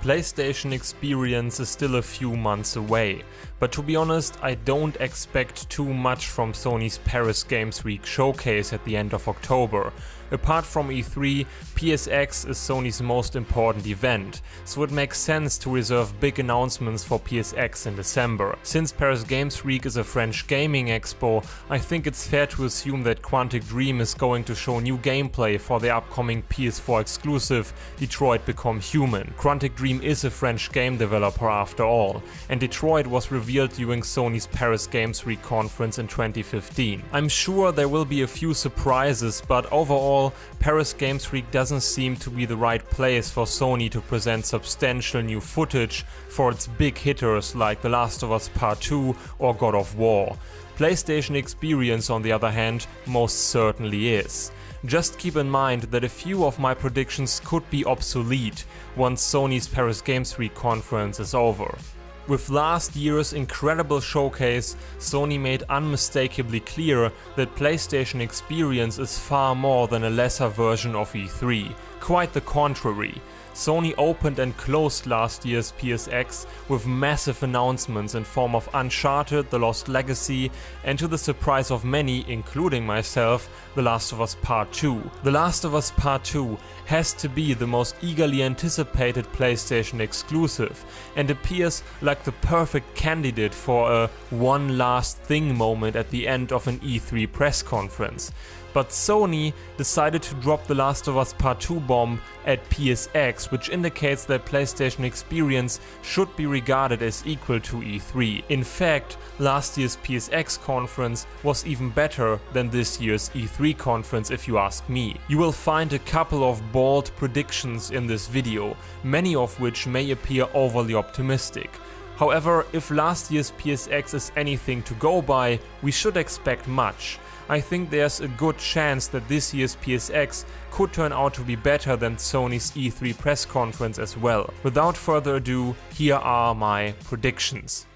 PlayStation experience is still a few months away, but to be honest, I don't expect too much from Sony's Paris Games Week showcase at the end of October. Apart from E3, PSX is Sony's most important event, so it makes sense to reserve big announcements for PSX in December. Since Paris Games Week is a French gaming expo, I think it's fair to assume that Quantic Dream is going to show new gameplay for the upcoming PS4 exclusive Detroit Become Human. Quantic Dream is a French game developer after all, and Detroit was revealed during Sony's Paris Games Week conference in 2015. I'm sure there will be a few surprises, but overall, Paris Games Week doesn't seem to be the right place for Sony to present substantial new footage for its big hitters like The Last of Us Part 2 or God of War. PlayStation experience, on the other hand, most certainly is. Just keep in mind that a few of my predictions could be obsolete once Sony's Paris Games Week conference is over. With last year's incredible showcase, Sony made unmistakably clear that PlayStation experience is far more than a lesser version of E3. Quite the contrary. Sony opened and closed last year's PSX with massive announcements in form of Uncharted, The Lost Legacy, and to the surprise of many, including myself, The Last of Us Part 2. The Last of Us Part 2 has to be the most eagerly anticipated PlayStation exclusive and appears like the perfect candidate for a one last thing moment at the end of an E3 press conference. But Sony decided to drop The Last of Us Part 2 bomb at PSX, which indicates that PlayStation experience should be regarded as equal to E3. In fact, last year's PSX conference was even better than this year's E3 conference if you ask me. You will find a couple of bold predictions in this video, many of which may appear overly optimistic. However, if last year's PSX is anything to go by, we should expect much. I think there's a good chance that this year's PSX could turn out to be better than Sony's E3 press conference as well. Without further ado, here are my predictions.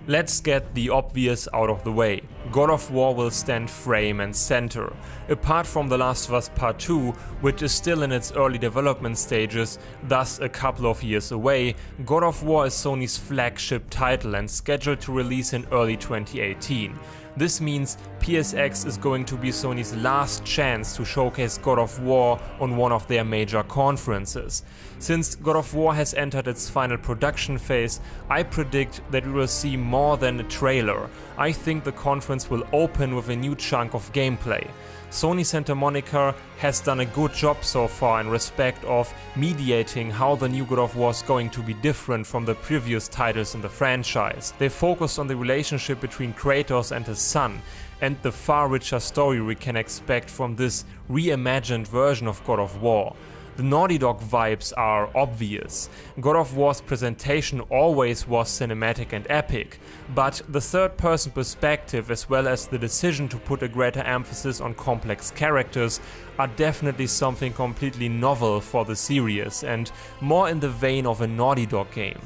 Let's get the obvious out of the way. God of War will stand frame and center. Apart from The Last of Us Part 2, which is still in its early development stages, thus a couple of years away, God of War is Sony's flagship title and scheduled to release in early 2018. This means PSX is going to be Sony's last chance to showcase God of War on one of their major conferences. Since God of War has entered its final production phase, I predict that we will see more than a trailer. I think the conference will open with a new chunk of gameplay. Sony Santa Monica has done a good job so far in respect of mediating how the new God of War is going to be different from the previous titles in the franchise. They focused on the relationship between Kratos and his son, and the far richer story we can expect from this reimagined version of God of War. The Naughty Dog vibes are obvious. God of War's presentation always was cinematic and epic, but the third-person perspective as well as the decision to put a greater emphasis on complex characters are definitely something completely novel for the series and more in the vein of a Naughty Dog game.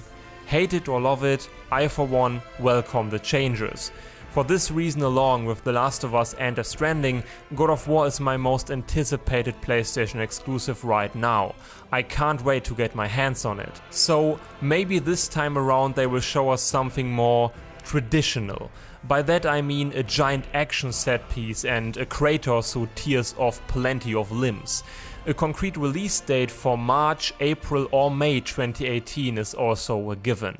Hate it or love it, I for one welcome the changes. For this reason, along with The Last of Us and Stranding, God of War is my most anticipated PlayStation exclusive right now. I can't wait to get my hands on it. So maybe this time around they will show us something more traditional. By that I mean a giant action set piece and a Kratos who tears off plenty of limbs. A concrete release date for March, April or May 2018 is also a given.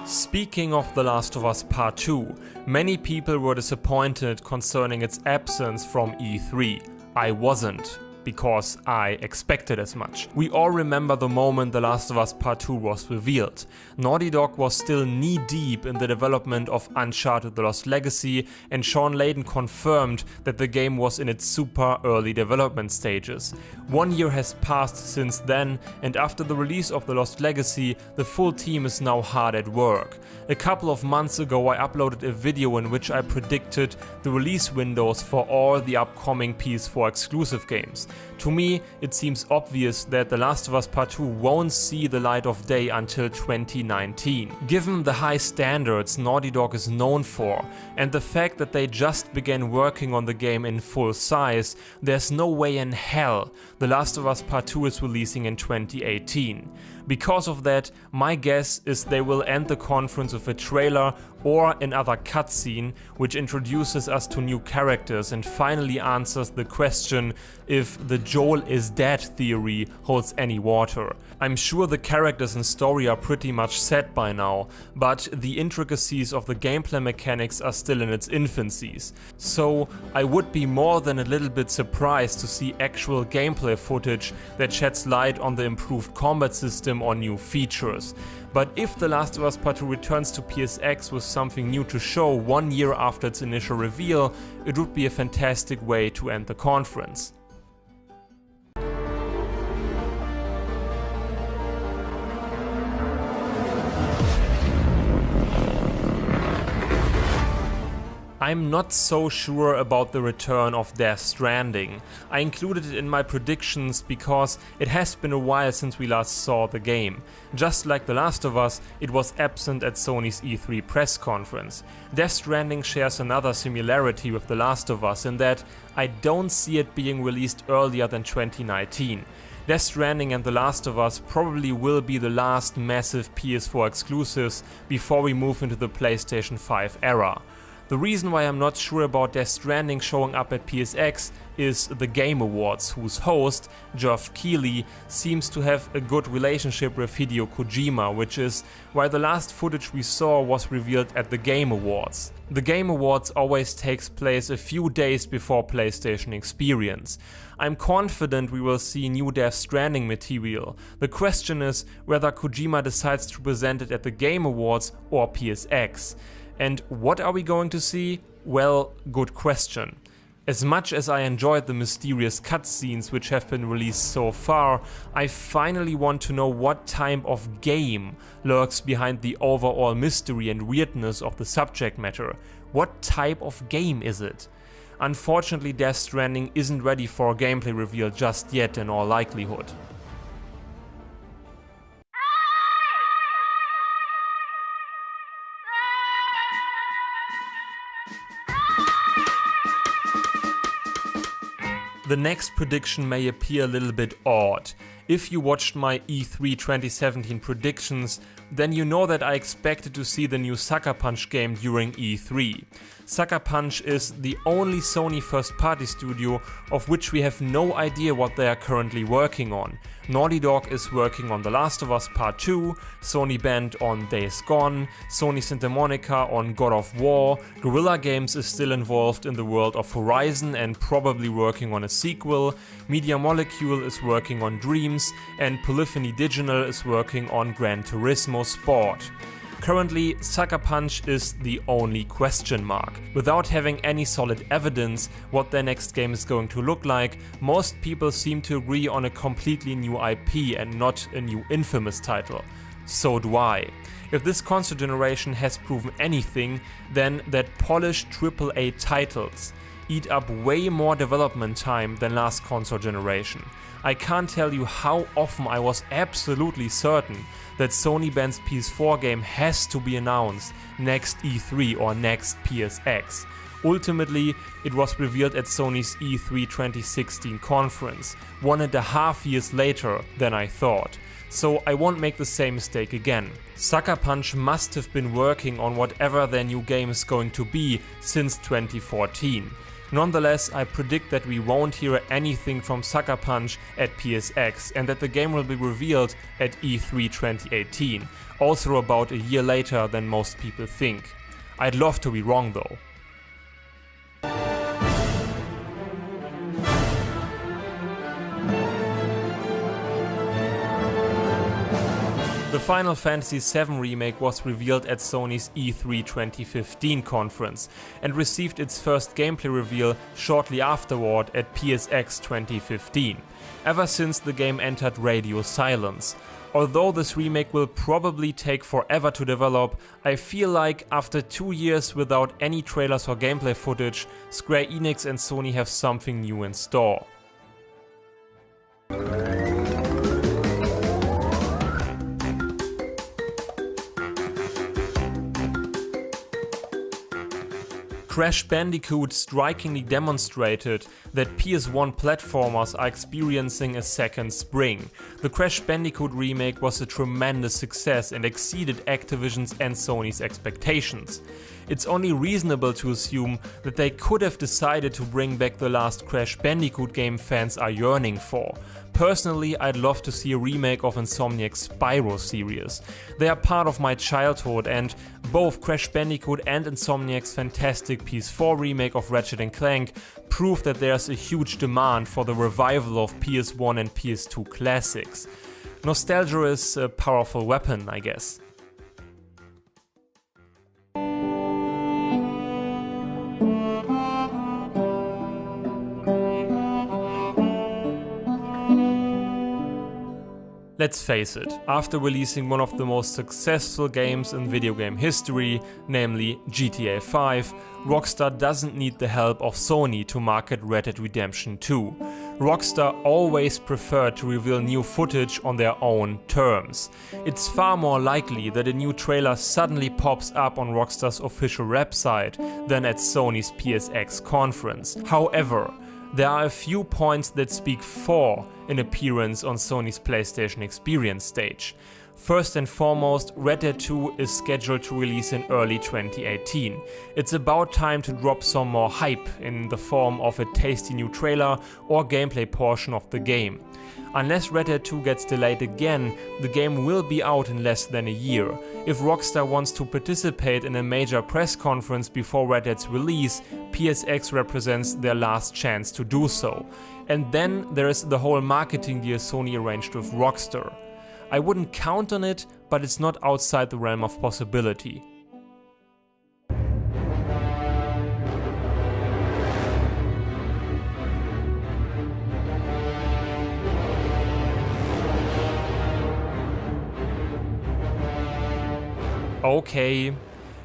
Speaking of The Last of Us Part 2, many people were disappointed concerning its absence from E3. I wasn't, because I expected as much. We all remember the moment The Last of Us Part 2 was revealed. Naughty Dog was still knee-deep in the development of Uncharted: The Lost Legacy, and Sean Layden confirmed that the game was in its super early development stages. 1 year has passed since then, and after the release of The Lost Legacy, the full team is now hard at work. A couple of months ago I uploaded a video in which I predicted the release windows for all the upcoming PS4 exclusive games. To me, it seems obvious that The Last of Us Part 2 won't see the light of day until 2019. Given the high standards Naughty Dog is known for, and the fact that they just began working on the game in full size, there's no way in hell The Last of Us Part 2 is releasing in 2018. Because of that, my guess is they will end the conference with a trailer or another cutscene which introduces us to new characters and finally answers the question if the Joel is dead theory holds any water. I'm sure the characters and story are pretty much set by now, but the intricacies of the gameplay mechanics are still in its infancies. So I would be more than a little bit surprised to see actual gameplay footage that sheds light on the improved combat system or new features. But if The Last of Us Part 2 returns to PSX with something new to show 1 year after its initial reveal, it would be a fantastic way to end the conference. I'm not so sure about the return of Death Stranding. I included it in my predictions because it has been a while since we last saw the game. Just like The Last of Us, it was absent at Sony's E3 press conference. Death Stranding shares another similarity with The Last of Us in that I don't see it being released earlier than 2019. Death Stranding and The Last of Us probably will be the last massive PS4 exclusives before we move into the PlayStation 5 era. The reason why I'm not sure about Death Stranding showing up at PSX is the Game Awards, whose host, Geoff Keighley, seems to have a good relationship with Hideo Kojima, which is why the last footage we saw was revealed at the Game Awards. The Game Awards always takes place a few days before PlayStation Experience. I'm confident we will see new Death Stranding material. The question is whether Kojima decides to present it at the Game Awards or PSX. And what are we going to see? Well, good question. As much as I enjoyed the mysterious cutscenes which have been released so far, I finally want to know what type of game lurks behind the overall mystery and weirdness of the subject matter. What type of game is it? Unfortunately, Death Stranding isn't ready for a gameplay reveal just yet in all likelihood. The next prediction may appear a little bit odd. If you watched my E3 2017 predictions, then you know that I expected to see the new Sucker Punch game during E3. Sucker Punch is the only Sony first-party studio of which we have no idea what they are currently working on. Naughty Dog is working on The Last of Us Part 2, Sony Band on Days Gone, Sony Santa Monica on God of War, Guerrilla Games is still involved in the world of Horizon and probably working on a sequel, Media Molecule is working on Dreams, and Polyphony Digital is working on Gran Turismo Sport. Currently, Sucker Punch is the only question mark. Without having any solid evidence what their next game is going to look like, most people seem to agree on a completely new IP and not a new Infamous title. So do I. If this console generation has proven anything, then that polished AAA titles eat up way more development time than last console generation. I can't tell you how often I was absolutely certain that Sony Band's PS4 game has to be announced next E3 or next PSX. Ultimately, it was revealed at Sony's E3 2016 conference, 1.5 years later than I thought. So I won't make the same mistake again. Sucker Punch must have been working on whatever their new game is going to be since 2014. Nonetheless, I predict that we won't hear anything from Sucker Punch at PSX and that the game will be revealed at E3 2018, also about a year later than most people think. I'd love to be wrong though. The Final Fantasy VII Remake was revealed at Sony's E3 2015 conference and received its first gameplay reveal shortly afterward at PSX 2015. Ever since the game entered radio silence. Although this remake will probably take forever to develop, I feel like after 2 years without any trailers or gameplay footage, Square Enix and Sony have something new in store. Crash Bandicoot strikingly demonstrated that PS1 platformers are experiencing a second spring. The Crash Bandicoot remake was a tremendous success and exceeded Activision's and Sony's expectations. It's only reasonable to assume that they could have decided to bring back the last Crash Bandicoot game fans are yearning for. Personally, I'd love to see a remake of Insomniac's Spyro series. They are part of my childhood, and both Crash Bandicoot and Insomniac's fantastic PS4 remake of Ratchet & Clank prove that there's a huge demand for the revival of PS1 and PS2 classics. Nostalgia is a powerful weapon, I guess. Let's face it, after releasing one of the most successful games in video game history, namely GTA 5, Rockstar doesn't need the help of Sony to market Red Dead Redemption 2. Rockstar always preferred to reveal new footage on their own terms. It's far more likely that a new trailer suddenly pops up on Rockstar's official website than at Sony's PSX conference. However, there are a few points that speak for an appearance on Sony's PlayStation Experience stage. First and foremost, Red Dead 2 is scheduled to release in early 2018. It's about time to drop some more hype in the form of a tasty new trailer or gameplay portion of the game. Unless Red Dead 2 gets delayed again, the game will be out in less than a year. If Rockstar wants to participate in a major press conference before Red Dead's release, PSX represents their last chance to do so. And then there is the whole marketing deal Sony arranged with Rockstar. I wouldn't count on it, but it's not outside the realm of possibility. Okay,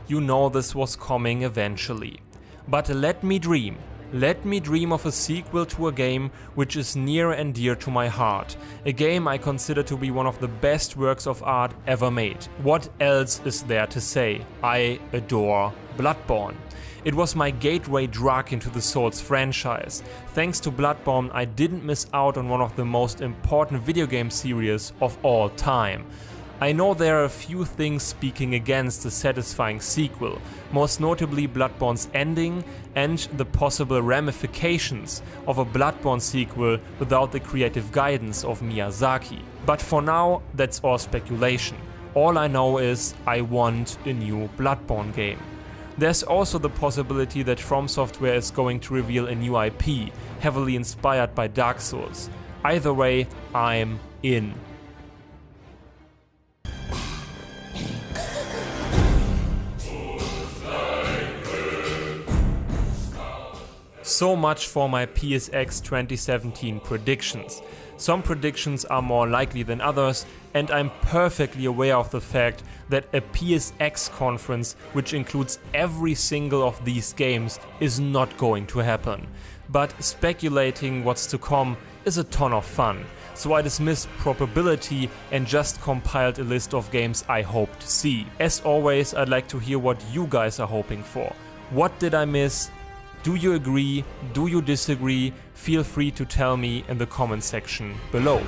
you know this was coming eventually. But let me dream. Let me dream of a sequel to a game which is near and dear to my heart. A game I consider to be one of the best works of art ever made. What else is there to say? I adore Bloodborne. It was my gateway drug into the Souls franchise. Thanks to Bloodborne, I didn't miss out on one of the most important video game series of all time. I know there are a few things speaking against a satisfying sequel, most notably Bloodborne's ending and the possible ramifications of a Bloodborne sequel without the creative guidance of Miyazaki. But for now, that's all speculation. All I know is I want a new Bloodborne game. There's also the possibility that From Software is going to reveal a new IP, heavily inspired by Dark Souls. Either way, I'm in. So much for my PSX 2017 predictions. Some predictions are more likely than others, and I'm perfectly aware of the fact that a PSX conference which includes every single of these games is not going to happen. But speculating what's to come is a ton of fun, so I dismissed probability and just compiled a list of games I hope to see. As always, I'd like to hear what you guys are hoping for. What did I miss? Do you agree? Do you disagree? Feel free to tell me in the comment section below.